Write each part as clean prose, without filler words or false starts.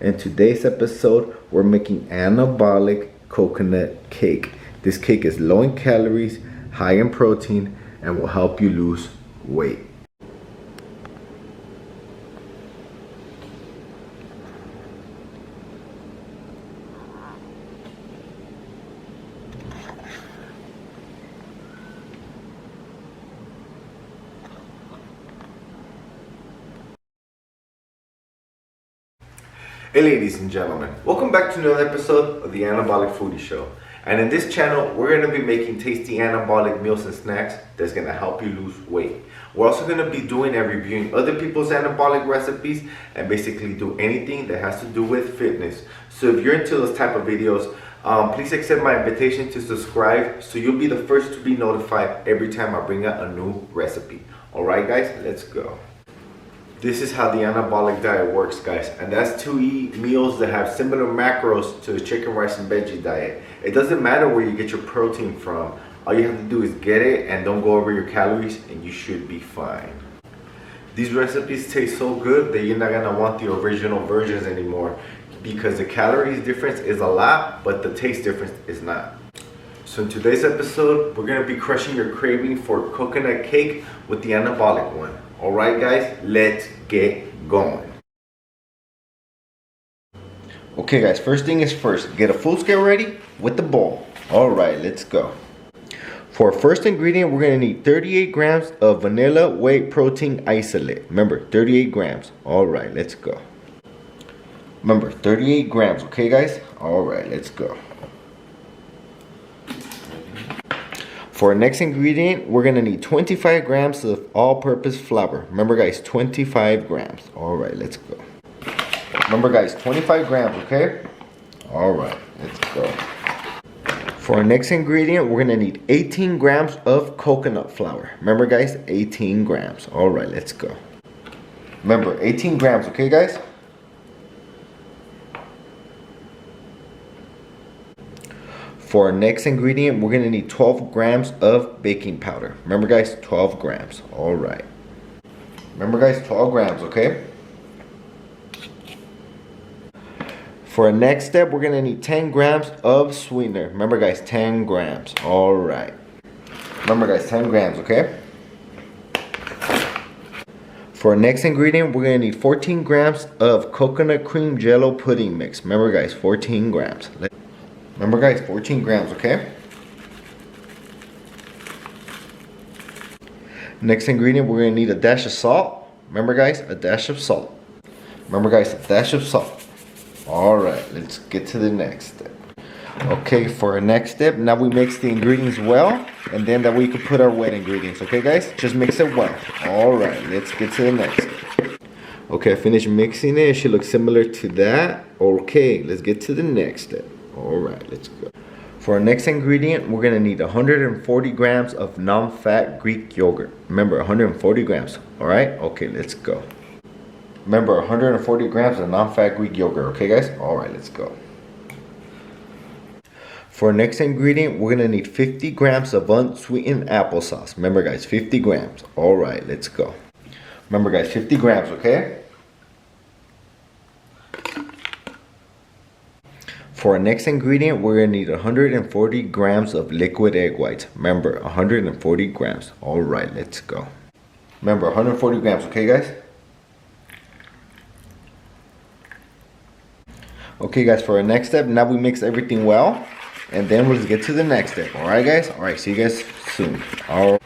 In today's episode, we're making anabolic coconut cake. This cake is low in calories, high in protein, and will help you lose weight. Hey ladies and gentlemen, welcome back to another episode of the Anabolic Foodie Show. And in this channel, we're going to be making tasty anabolic meals and snacks that's going to help you lose weight. We're also going to be doing and reviewing other people's anabolic recipes and basically do anything that has to do with fitness. So if you're into those type of videos, please accept my invitation to subscribe so you'll be the first to be notified every time I bring out a new recipe. Alright guys, let's go. This is how the anabolic diet works, guys, and that's to eat meals that have similar macros to the chicken, rice, and veggie diet. It doesn't matter where you get your protein from. All you have to do is get it and don't go over your calories and you should be fine. These recipes taste so good that you're not gonna want the original versions anymore because the calories difference is a lot, but the taste difference is not. So in today's episode, we're gonna be crushing your craving for coconut cake with the anabolic one. Alright guys, let's get going. Okay guys, first thing is first, get a full scale ready with the bowl. Alright, let's go. For our first ingredient, we're going to need 38 grams of vanilla whey protein isolate. Remember, 38 grams. Alright, let's go. Remember, 38 grams, okay guys? Alright, let's go. For our next ingredient, we're going to need 25 grams of all-purpose flour. Remember guys, 25 grams. Alright, let's go. Remember guys, 25 grams, okay? Alright, let's go. For our next ingredient, we're going to need 18 grams of coconut flour. Remember guys, 18 grams. Alright, let's go. Remember, 18 grams, okay guys? For our next ingredient, we're going to need 12 grams of baking powder. Remember guys, 12 grams. Alright. Remember guys, 12 grams, okay? For our next step, we're going to need 10 grams of sweetener. Remember guys, 10 grams. Alright. Remember guys, 10 grams, okay? For our next ingredient, we're going to need 14 grams of coconut cream jello pudding mix. Remember guys, 14 grams. Remember guys, 14 grams, okay? Next ingredient, we're going to need a dash of salt. Remember guys, a dash of salt. Remember guys, a dash of salt. Alright, let's get to the next step. Okay, for our next step, now we mix the ingredients well, and then that we can put our wet ingredients, okay guys? Just mix it well. Alright, let's get to the next step. Okay, I finished mixing it. It should look similar to that. Okay, let's get to the next step. Alright, let's go. For our next ingredient, we're going to need 140 grams of non-fat Greek yogurt. Remember, 140 grams. Alright, okay, let's go. Remember, 140 grams of non-fat Greek yogurt. Okay, guys? Alright, let's go. For our next ingredient, we're going to need 50 grams of unsweetened applesauce. Remember, guys, 50 grams. Alright, let's go. Remember, guys, 50 grams, okay? For our next ingredient, we're going to need 140 grams of liquid egg whites. Remember, 140 grams. Alright, let's go. Remember, 140 grams, okay guys? Okay guys, for our next step, now we mix everything well. And then let's get to the next step. Alright guys? Alright, see you guys soon. Alright.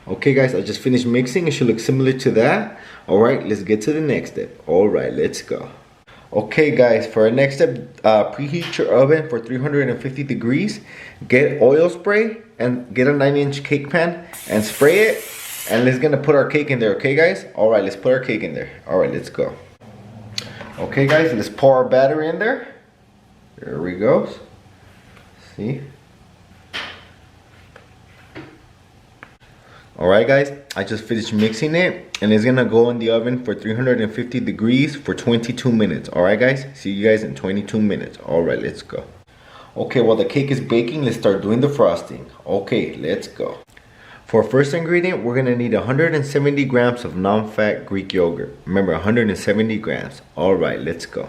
Okay guys, I just finished mixing. It should look similar to that. Alright, let's get to the next step. Alright, let's go. Okay guys, for our next step, preheat your oven for 350 degrees. Get oil spray and get a 9-inch cake pan and spray it. And let's gonna put our cake in there, okay guys? Alright, let's put our cake in there. Alright, let's go. Okay guys, let's pour our batter in there. There we go. See? Alright guys, I just finished mixing it and it's gonna go in the oven for 350 degrees for 22 minutes. Alright guys, see you guys in 22 minutes. Alright, let's go. Okay, while the cake is baking, let's start doing the frosting. Okay, let's go. For our first ingredient, we're gonna need 170 grams of non-fat Greek yogurt. Remember, 170 grams. Alright, let's go.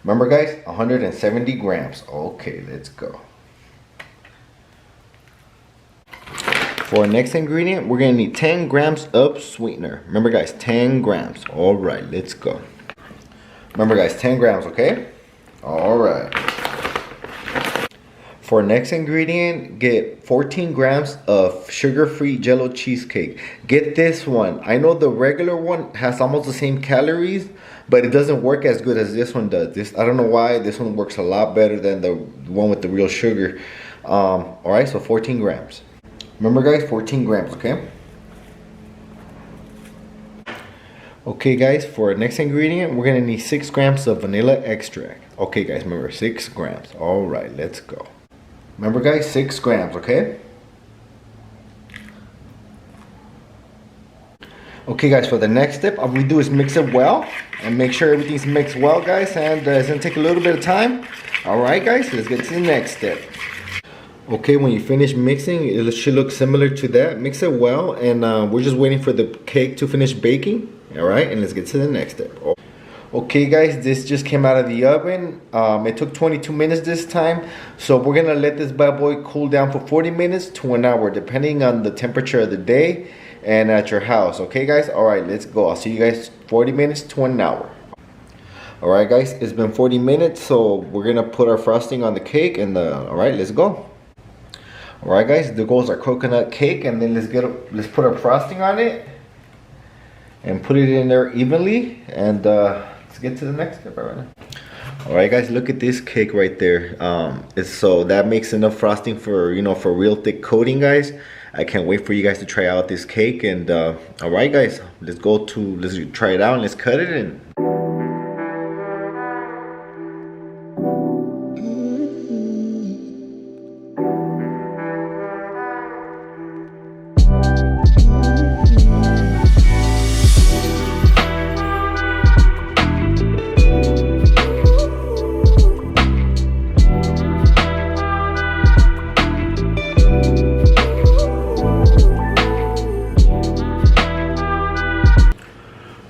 Remember guys, 170 grams. Okay, let's go. For our next ingredient, we're gonna need 10 grams of sweetener. Remember guys, 10 grams. All right, let's go. Remember guys, 10 grams, okay? All right. For our next ingredient, get 14 grams of sugar-free Jello cheesecake. Get this one. I know the regular one has almost the same calories, but it doesn't work as good as this one does. I don't know why. This one works a lot better than the one with the real sugar. All right, so 14 grams. Remember guys, 14 grams, okay? Okay guys, for our next ingredient, we're gonna need 6 grams of vanilla extract. Okay guys, remember 6 grams. All right, let's go. Remember guys, 6 grams, okay? Okay guys, for the next step, all we do is mix it well and make sure everything's mixed well guys, and it's gonna take a little bit of time. All right guys, let's get to the next step. Okay, when you finish mixing, it should look similar to that. Mix it well, and we're just waiting for the cake to finish baking. All right, and let's get to the next step. Okay guys, this just came out of the oven. It took 22 minutes this time. So we're gonna let this bad boy cool down for 40 minutes to an hour, depending on the temperature of the day and at your house. Okay guys, all right, let's go. I'll see you guys 40 minutes to an hour. All right guys, it's been 40 minutes, so we're gonna put our frosting on the cake, and all right, let's go. All right guys, there goes our coconut cake, and then let's put our frosting on it and put it in there evenly, and let's get to the next step right now. All right guys, look at this cake right there. So that makes enough frosting for, you know, for real thick coating guys. I can't wait for you guys to try out this cake, and all right guys, let's try it out and let's cut it in.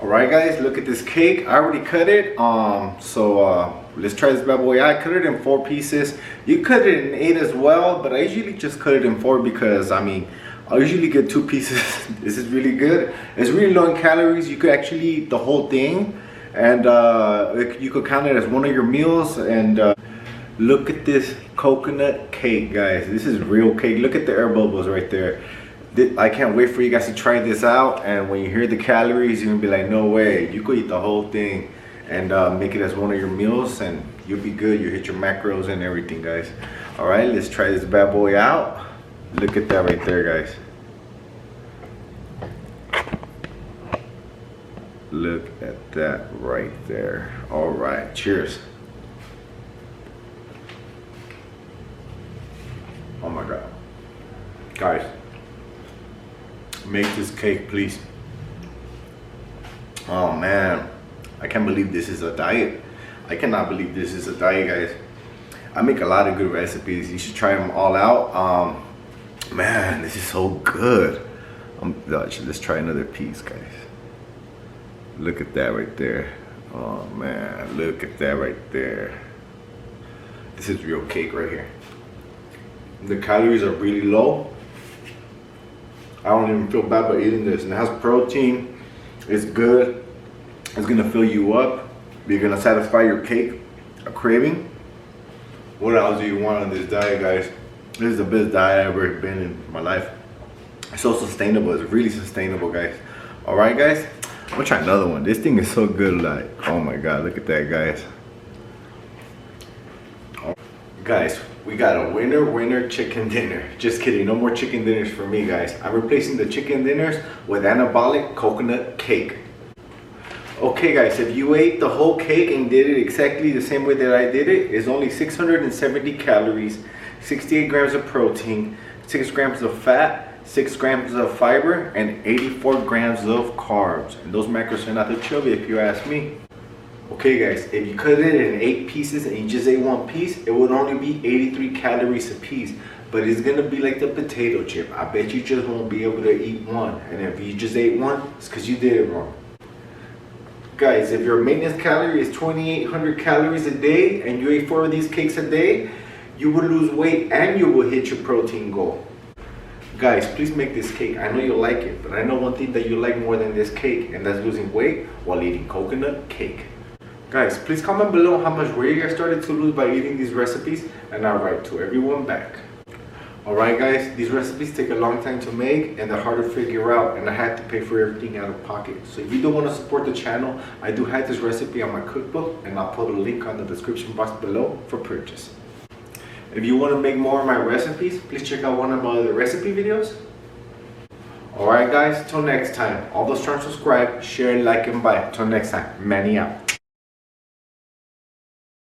Alright guys, look at this cake. I already cut it. Let's try this bad boy. I cut it in 4 pieces. You cut it in 8 as well, but I usually just cut it in 4 because I usually get 2 pieces. This is really good. It's really low in calories. You could actually eat the whole thing, and you could count it as one of your meals. And look at this coconut cake, guys. This is real cake. Look at the air bubbles right there. I can't wait for you guys to try this out, and when you hear the calories, you're gonna be like, no way, you could eat the whole thing and make it as one of your meals, and you'll be good. You hit your macros and everything, guys. All right, let's try this bad boy out. Look at that right there, guys. Look at that right there. All right, cheers. Oh my God, guys. Make this cake, please. Oh man, I can't believe this is a diet. I cannot believe this is a diet, guys. I make a lot of good recipes. You should try them all out. Man, this is so good. Let's try another piece, guys. Look at that right there. Oh man, look at that right there. This is real cake right here. The calories are really low. I don't even feel bad about eating this. And it has protein. It's good. It's gonna fill you up. You're gonna satisfy your cake craving. What else do you want on this diet, guys? This is the best diet I've ever been in my life. It's so sustainable. It's really sustainable, guys. All right, guys. I'm gonna try another one. This thing is so good. Like, oh my God, look at that, guys. Guys, we got a winner chicken dinner. Just kidding, no more chicken dinners for me, guys. I'm replacing the chicken dinners with Anabolic coconut cake. Okay guys, if you ate the whole cake and did it exactly the same way that I did it, it's only 670 calories, 68 grams of protein, 6 grams of fat, 6 grams of fiber, and 84 grams of carbs. And those macros are not too chubby if you ask me. Okay guys, if you cut it in 8 pieces and you just ate 1 piece, it would only be 83 calories a piece. But it's gonna be like the potato chip. I bet you just won't be able to eat one. And if you just ate one, it's because you did it wrong. Guys, if your maintenance calorie is 2,800 calories a day and you ate 4 of these cakes a day, you will lose weight and you will hit your protein goal. Guys, please make this cake. I know you like it, but I know one thing that you like more than this cake, and that's losing weight while eating coconut cake. Guys, please comment below how much weight you guys started to lose by eating these recipes, and I'll write to everyone back. Alright guys, these recipes take a long time to make and they're hard to figure out, and I had to pay for everything out of pocket. So if you do want to support the channel, I do have this recipe on my cookbook, and I'll put a link on the description box below for purchase. If you want to make more of my recipes, please check out one of my other recipe videos. Alright guys, till next time, all those trying to subscribe, share, like, and buy. Till next time, Manny out.